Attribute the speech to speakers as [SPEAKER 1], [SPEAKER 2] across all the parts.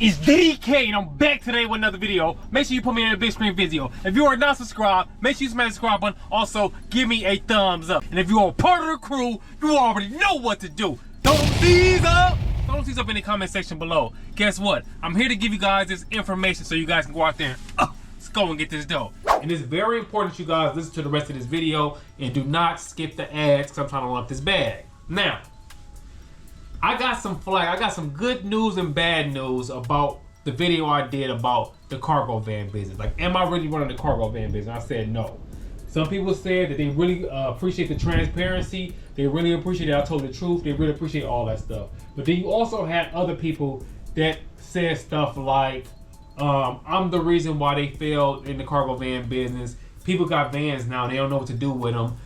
[SPEAKER 1] It's DK and I'm back today with another video. Make sure you put me in a big screen video. If you are not subscribed, make sure you smash the subscribe button. Also, give me a thumbs up. And if you are part of the crew, you already know what to do. Throw these up. Throw these up in the comment section below. Guess what? I'm here to give you guys this information so you guys can go out there and let's go and get this dough. And it's very important that you guys listen to the rest of this video and do not skip the ads because I'm trying to run up this bag. Now, I got some flack. I got some good news and bad news about the video I did about the cargo van business. Like, am I really running the cargo van business? I said no. Some people said that they really appreciate the transparency. They really appreciate that I told the truth. They really appreciate all that stuff. But then you also had other people that said stuff like, I'm the reason why they failed in the cargo van business. People got vans now. They don't know what to do with them.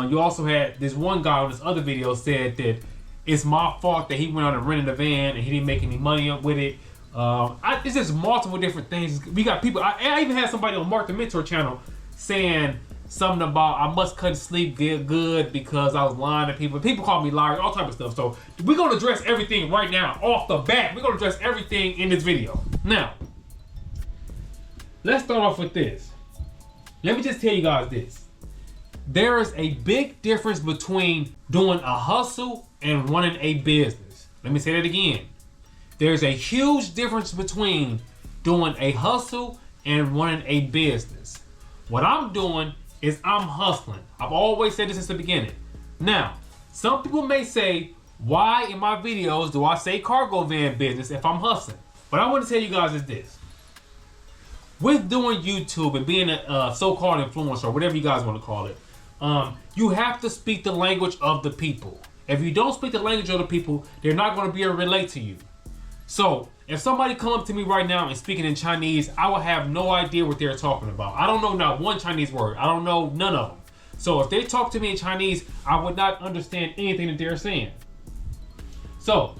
[SPEAKER 1] You also had this one guy on this other video said that it's my fault that he went out and rented a van and he didn't make any money up with it. It's just multiple different things. We got people, I even had somebody on Mark the Mentor channel saying something about I must couldn't sleep good because I was lying to people. People call me liar, all type of stuff. So we're gonna address everything right now, off the bat. We're gonna address everything in this video. Now, let's start off with this. Let me just tell you guys this. There is a big difference between doing a hustle and running a business. Let me say that again. There's a huge difference between doing a hustle and running a business. What I'm doing is I'm hustling. I've always said this since the beginning. Now, some people may say, why in my videos do I say cargo van business if I'm hustling? What I want to tell you guys is this. With doing YouTube and being a so-called influencer, or whatever you guys want to call it, you have to speak the language of the people. If you don't speak the language of the people, they're not going to be able to relate to you. So if somebody come up to me right now and speaking in Chinese, I will have no idea what they're talking about. I don't know not one Chinese word. I don't know none of them. So if they talk to me in Chinese, I would not understand anything that they're saying. So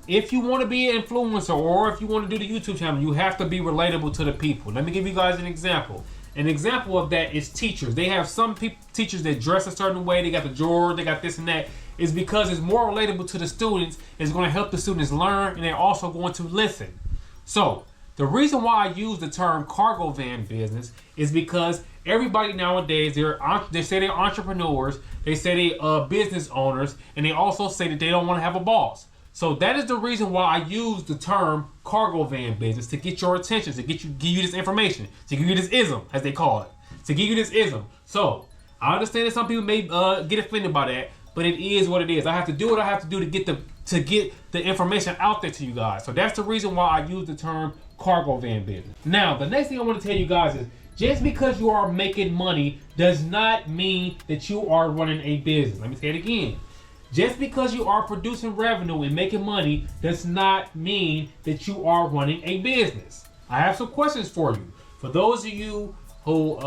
[SPEAKER 1] if you want to be an influencer or if you want to do the YouTube channel, you have to be relatable to the people. Let me give you guys an example. An example of that is teachers. They have some teachers that dress a certain way. They got the drawer, they got this and that. It's because it's more relatable to the students. It's going to help the students learn, and they're also going to listen. So the reason why I use the term cargo van business is because everybody nowadays, they say they're entrepreneurs, they say they're business owners, and they also say that they don't want to have a boss. So that is the reason why I use the term cargo van business, to get your attention, to give you this information, to give you this ism, as they call it, to give you this ism. So I understand that some people may get offended by that, but it is what it is. I have to do what I have to do to get the information out there to you guys. So that's the reason why I use the term cargo van business. Now, the next thing I want to tell you guys is, just because you are making money does not mean that you are running a business. Let me say it again. Just because you are producing revenue and making money does not mean that you are running a business. I have some questions for you. For those of you who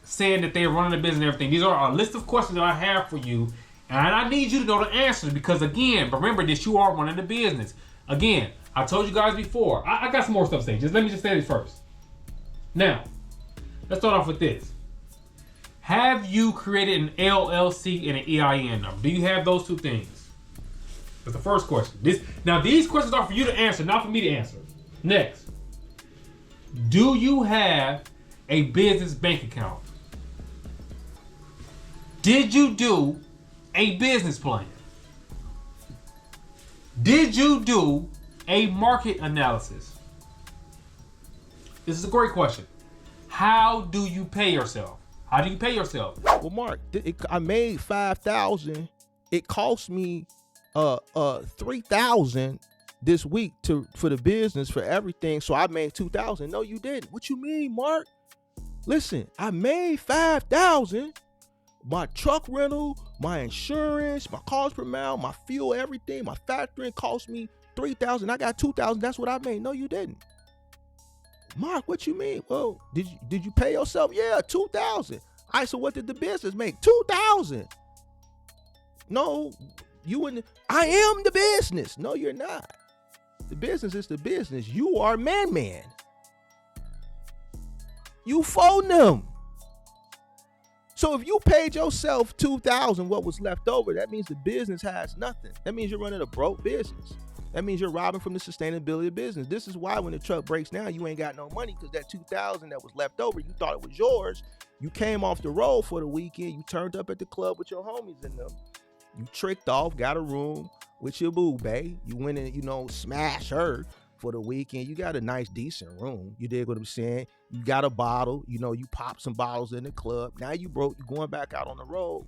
[SPEAKER 1] saying that they're running a business and everything, these are a list of questions that I have for you. And I need you to know the answers because, again, remember that you are running a business. Again, I told you guys before. I got some more stuff to say. Let me say this first. Now, let's start off with this. Have you created an LLC and an EIN number? Do you have those two things? That's the first question. Now, these questions are for you to answer, not for me to answer. Next. Do you have a business bank account? Did you do a business plan? Did you do a market analysis? This is a great question. How do you pay yourself? How do you pay yourself?
[SPEAKER 2] Well, Mark, I made $5,000. It cost me $3,000 this week for the business, for everything. So I made $2,000. No, you didn't. What you mean, Mark? Listen, I made $5,000. My truck rental, my insurance, my cost per mile, my fuel, everything, my factoring cost me $3,000. I got $2,000. That's what I made. No, you didn't. Mark, what you mean? Well, did you pay yourself? Yeah, $2,000. All right, so what did the business make? $2,000. No, I am the business. No, you're not. The business is the business. You are man. You phone them. So if you paid yourself $2,000, what was left over, that means the business has nothing. That means you're running a broke business. That means you're robbing from the sustainability of business. This is why when the truck breaks down, you ain't got no money, because that 2,000 that was left over, you thought it was yours. You came off the road for the weekend. You turned up at the club with your homies in them. You tricked off, got a room with your boo, bae. You went and, you know, smash her for the weekend. You got a nice, decent room. You dig what I'm saying? You got a bottle. You know, you pop some bottles in the club. Now you broke. You going back out on the road.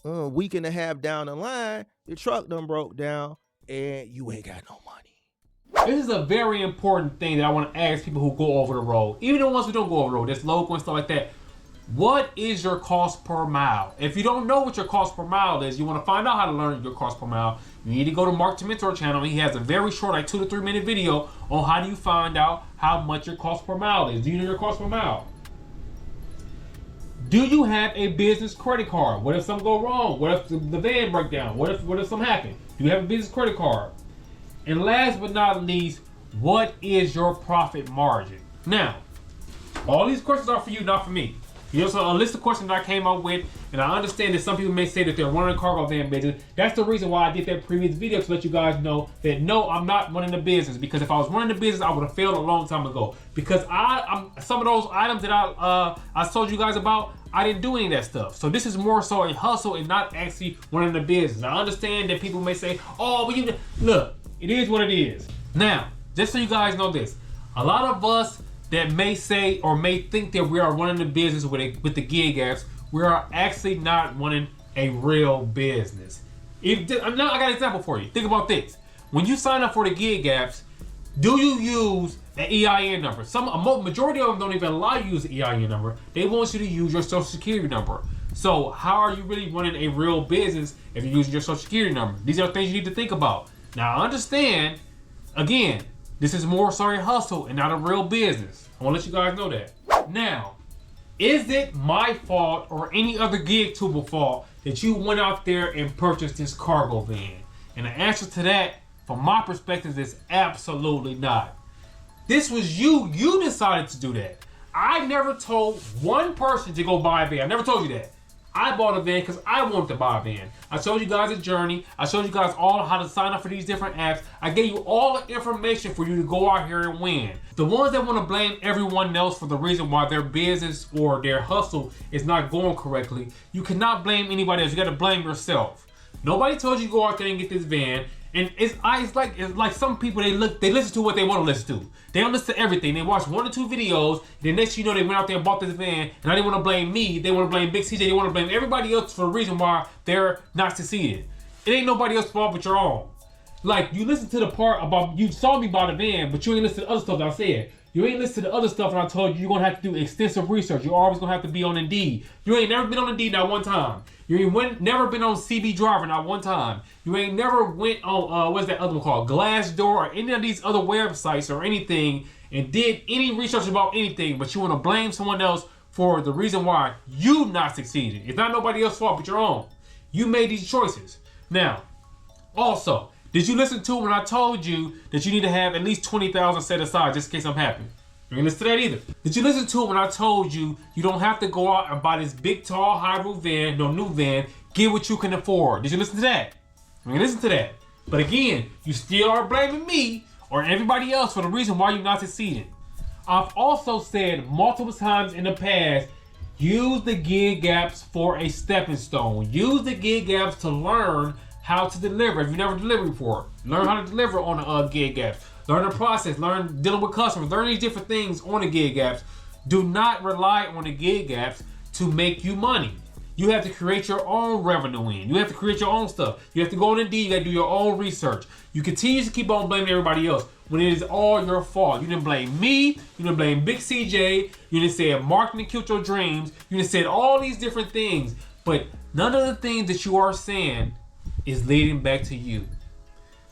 [SPEAKER 2] A week and a half down the line, your truck done broke down and you ain't got no money.
[SPEAKER 1] This is a very important thing that I want to ask people who go over the road, even the ones who don't go over the road, that's local and stuff like that. What is your cost per mile? If you don't know what your cost per mile is, you want to find out how to learn your cost per mile, you need to go to Mark to Mentor channel. He has a very short, like 2 to 3 minute video on how do you find out how much your cost per mile is. Do you know your cost per mile? Do you have a business credit card? What if something go wrong? What if the van break down? What if something happen? Do you have a business credit card? And last but not least, what is your profit margin? Now, all these questions are for you, not for me. Here's a list of questions that I came up with, and I understand that some people may say that they're running a cargo van business. That's the reason why I did that previous video, to let you guys know that no, I'm not running the business, because if I was running the business, I would have failed a long time ago. Because I'm some of those items that I told you guys about, I didn't do any of that stuff. So this is more so a hustle and not actually running the business. I understand that people may say, oh, but you look, it is what it is. Now, just so you guys know this, a lot of us that may say or may think that we are running the business with the gig apps, we are actually not running a real business. Now I got an example for you. Think about this. When you sign up for the gig apps, do you use an EIN number? A majority of them don't even allow you to use an EIN number. They want you to use your social security number. So how are you really running a real business if you're using your social security number? These are things you need to think about. Now I understand, again, this is more so a hustle and not a real business. I want to let you guys know that. Now, is it my fault or any other gig tuber fault that you went out there and purchased this cargo van? And the answer to that, from my perspective, is absolutely not. This was you decided to do that. I never told one person to go buy a van. I never told you that. I bought a van because I wanted to buy a van. I showed you guys a journey. I showed you guys all how to sign up for these different apps. I gave you all the information for you to go out here and win. The ones that want to blame everyone else for the reason why their business or their hustle is not going correctly, you cannot blame anybody else. You got to blame yourself. Nobody told you to go out there and get this van. And it's like some people, they listen to what they want to listen to. They don't listen to everything. They watch 1 or 2 videos. Then next thing you know, they went out there and bought this van. And I didn't want to blame me. They want to blame Big CJ. They want to blame everybody else for the reason why they're not succeeding. It ain't nobody else's fault but your own. Like, you listen to the part about you saw me buy the van, but you ain't listen to the other stuff that I said. You ain't listen to the other stuff that I told you. You're going to have to do extensive research. You're always going to have to be on Indeed. You ain't never been on Indeed not one time. You ain't never been on CB Driver not one time. You ain't never went on, what's that other one called? Glassdoor or any of these other websites or anything and did any research about anything, but you want to blame someone else for the reason why you not succeeding. It's not nobody else's fault but your own. You made these choices. Now, also, did you listen to when I told you that you need to have at least 20,000 set aside just in case something happens? You didn't listen to that either. Did you listen to it when I told you you don't have to go out and buy this big, tall, hybrid van, no new van, get what you can afford? Did you listen to that? You didn't listen to that. But again, you still are blaming me or everybody else for the reason why you're not succeeding. I've also said multiple times in the past, use the gig apps for a stepping stone. Use the gig apps to learn how to deliver. If you never delivered before, learn how to deliver on the gig apps. Learn the process, learn dealing with customers, learn these different things on the gig apps. Do not rely on the gig apps to make you money. You have to create your own revenue in. You have to create your own stuff. You have to go on Indeed, you gotta do your own research. You continue to keep on blaming everybody else when it is all your fault. You didn't blame me, you didn't blame Big CJ, you didn't say marketing killed your dreams, you didn't say all these different things, but none of the things that you are saying is leading back to you.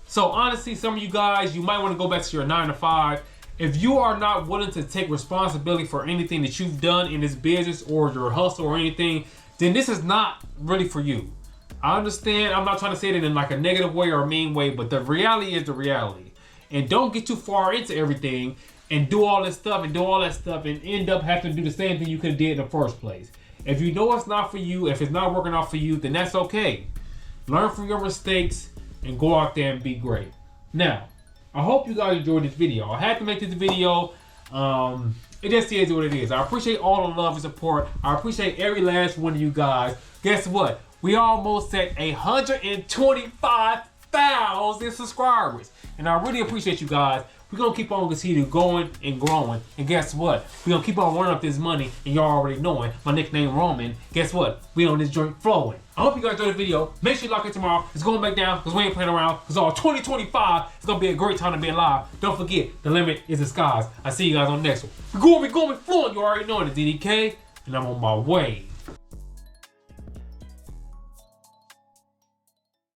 [SPEAKER 1] So honestly, some of you guys, you might want to go back to your 9 to 5. If you are not willing to take responsibility for anything that you've done in this business or your hustle or anything, then this is not really for you. I understand, I'm not trying to say it in like a negative way or a mean way, but the reality is the reality. And don't get too far into everything and do all this stuff and do all that stuff and end up having to do the same thing you could have did in the first place. If you know it's not for you, if it's not working out for you, then that's okay. Learn from your mistakes and go out there and be great. Now, I hope you guys enjoyed this video. I had to make this video. It just is what it is. I appreciate all the love and support. I appreciate every last one of you guys. Guess what? We almost at 125,000 subscribers. And I really appreciate you guys. We're going to keep on continue going and growing. And guess what? We're going to keep on running up this money. And y'all already knowing my nickname Roman. Guess what? We on this joint flowing. I hope you guys enjoyed the video. Make sure you lock it tomorrow. It's going back down because we ain't playing around. Because all 2025 is going to be a great time to be alive. Don't forget, the limit is the skies. I'll see you guys on the next one. We're going flowing. You already know it. It's DDK. And I'm on my way.